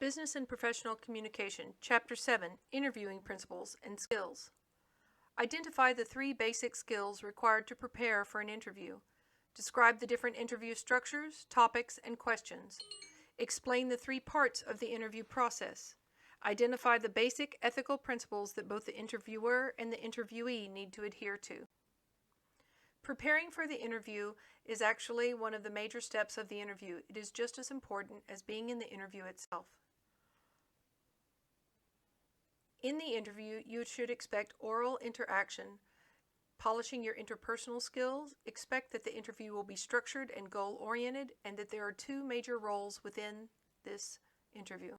Business and Professional Communication, Chapter 7, Interviewing Principles and Skills. Identify the 3 basic skills required to prepare for an interview. Describe the different interview structures, topics, and questions. Explain the 3 parts of the interview process. Identify the basic ethical principles that both the interviewer and the interviewee need to adhere to. Preparing for the interview is actually one of the major steps of the interview. It is just as important as being in the interview itself. In the interview, you should expect oral interaction, polishing your interpersonal skills. Expect that the interview will be structured and goal-oriented, and that there are 2 major roles within this interview.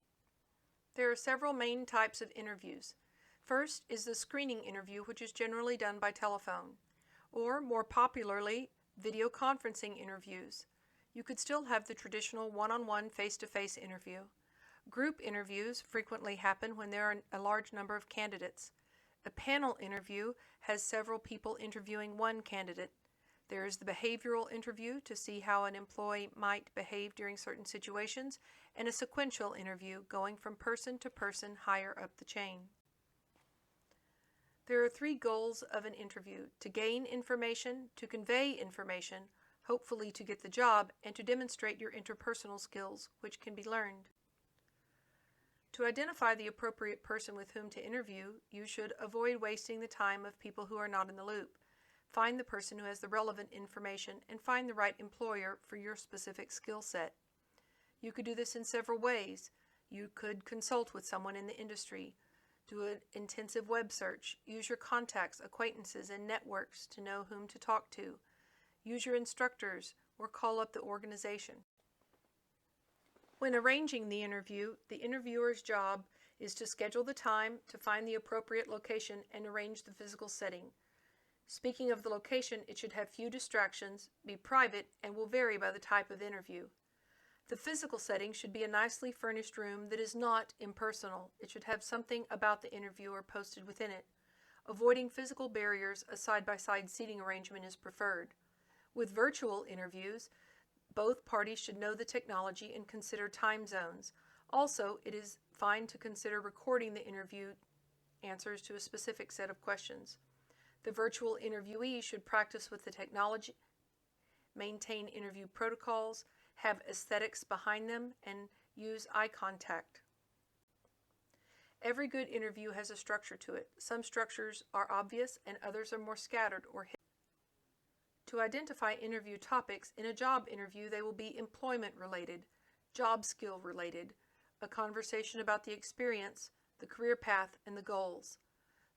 There are several main types of interviews. First is the screening interview, which is generally done by telephone, or more popularly, video conferencing interviews. You could still have the traditional one-on-one face-to-face interview. Group interviews frequently happen when there are a large number of candidates. A panel interview has several people interviewing one candidate. There is the behavioral interview to see how an employee might behave during certain situations, and a sequential interview going from person to person higher up the chain. There are 3 goals of an interview: to gain information, to convey information, hopefully to get the job, and to demonstrate your interpersonal skills, which can be learned. To identify the appropriate person with whom to interview, you should avoid wasting the time of people who are not in the loop. Find the person who has the relevant information and find the right employer for your specific skill set. You could do this in several ways. You could consult with someone in the industry, do an intensive web search, use your contacts, acquaintances, and networks to know whom to talk to, use your instructors, or call up the organization. When arranging the interview, the interviewer's job is to schedule the time, to find the appropriate location, and arrange the physical setting. Speaking of the location, it should have few distractions, be private, and will vary by the type of interview. The physical setting should be a nicely furnished room that is not impersonal. It should have something about the interviewer posted within it. Avoiding physical barriers, a side-by-side seating arrangement is preferred. With virtual interviews, both parties should know the technology and consider time zones. Also, it is fine to consider recording the interview answers to a specific set of questions. The virtual interviewee should practice with the technology, maintain interview protocols, have aesthetics behind them, and use eye contact. Every good interview has a structure to it. Some structures are obvious and others are more scattered or hidden. To identify interview topics, in a job interview they will be employment-related, job skill-related, a conversation about the experience, the career path, and the goals.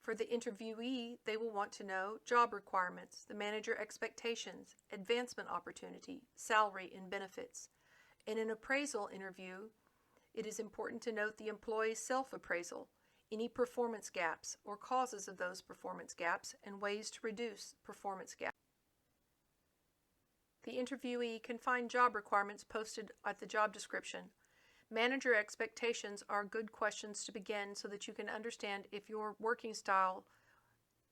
For the interviewee, they will want to know job requirements, the manager expectations, advancement opportunity, salary, and benefits. In an appraisal interview, it is important to note the employee's self-appraisal, any performance gaps or causes of those performance gaps, and ways to reduce performance gaps. The interviewee can find job requirements posted at the job description. Manager expectations are good questions to begin so that you can understand if your working style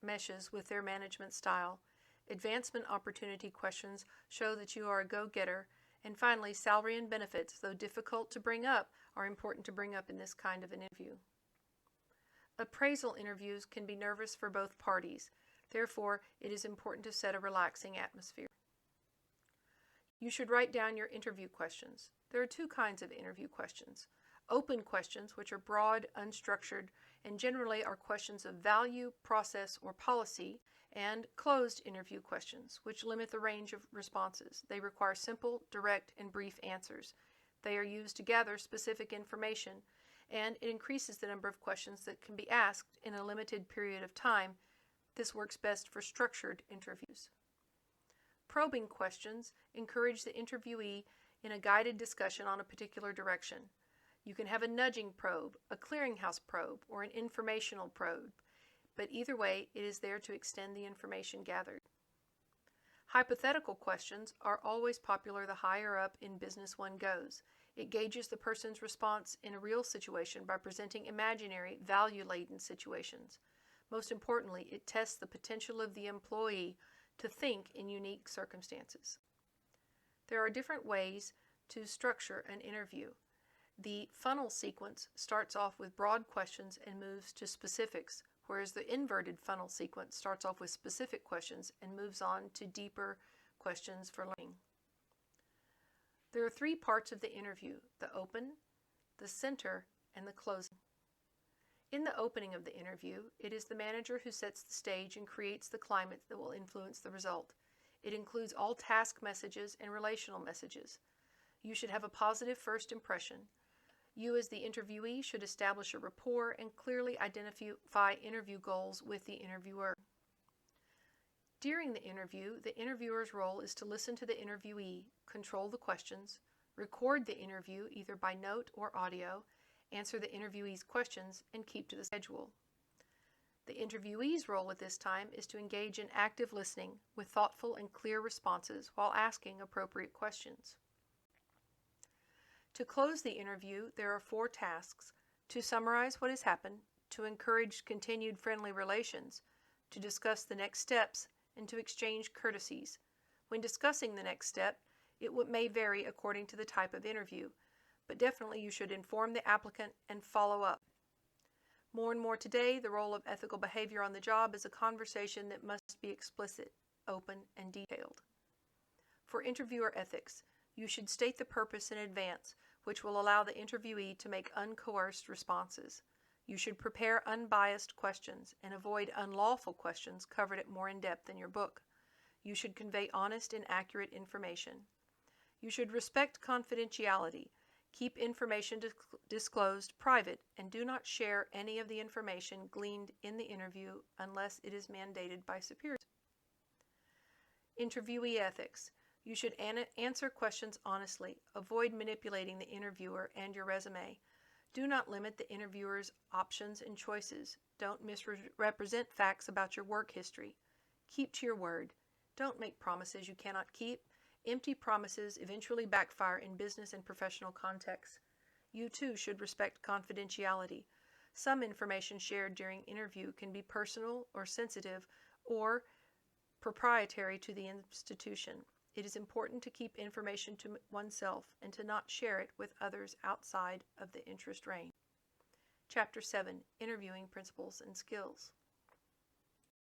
meshes with their management style. Advancement opportunity questions show that you are a go-getter. And finally, salary and benefits, though difficult to bring up, are important to bring up in this kind of an interview. Appraisal interviews can be nervous for both parties. Therefore, it is important to set a relaxing atmosphere. You should write down your interview questions. There are 2 kinds of interview questions. Open questions, which are broad, unstructured, and generally are questions of value, process, or policy, and closed interview questions, which limit the range of responses. They require simple, direct, and brief answers. They are used to gather specific information, and it increases the number of questions that can be asked in a limited period of time. This works best for structured interviews. Probing questions encourage the interviewee in a guided discussion on a particular direction. You can have a nudging probe, a clearinghouse probe, or an informational probe, but either way, it is there to extend the information gathered. Hypothetical questions are always popular the higher up in business one goes. It gauges the person's response in a real situation by presenting imaginary, value-laden situations. Most importantly, it tests the potential of the employee to think in unique circumstances. There are different ways to structure an interview. The funnel sequence starts off with broad questions and moves to specifics, whereas the inverted funnel sequence starts off with specific questions and moves on to deeper questions for learning. There are 3 parts of the interview: the open, the center, and the closing. In the opening of the interview, it is the manager who sets the stage and creates the climate that will influence the result. It includes all task messages and relational messages. You should have a positive first impression. You as the interviewee should establish a rapport and clearly identify interview goals with the interviewer. During the interview, the interviewer's role is to listen to the interviewee, control the questions, record the interview either by note or audio, answer the interviewee's questions, and keep to the schedule. The interviewee's role at this time is to engage in active listening with thoughtful and clear responses while asking appropriate questions. To close the interview, there are 4 tasks: to summarize what has happened, to encourage continued friendly relations, to discuss the next steps, and to exchange courtesies. When discussing the next step, it may vary according to the type of interview, but definitely you should inform the applicant and follow up. More and more today, the role of ethical behavior on the job is a conversation that must be explicit, open, and detailed. For interviewer ethics, you should state the purpose in advance, which will allow the interviewee to make uncoerced responses. You should prepare unbiased questions and avoid unlawful questions covered at more in depth in your book. You should convey honest and accurate information. You should respect confidentiality. Keep information disclosed private and do not share any of the information gleaned in the interview unless it is mandated by superiors. Interviewee ethics. You should answer questions honestly. Avoid manipulating the interviewer and your resume. Do not limit the interviewer's options and choices. Don't misrepresent facts about your work history. Keep to your word. Don't make promises you cannot keep. Empty promises eventually backfire in business and professional contexts. You too should respect confidentiality. Some information shared during interview can be personal or sensitive or proprietary to the institution. It is important to keep information to oneself and to not share it with others outside of the interest range. Chapter 7: Interviewing Principles and Skills.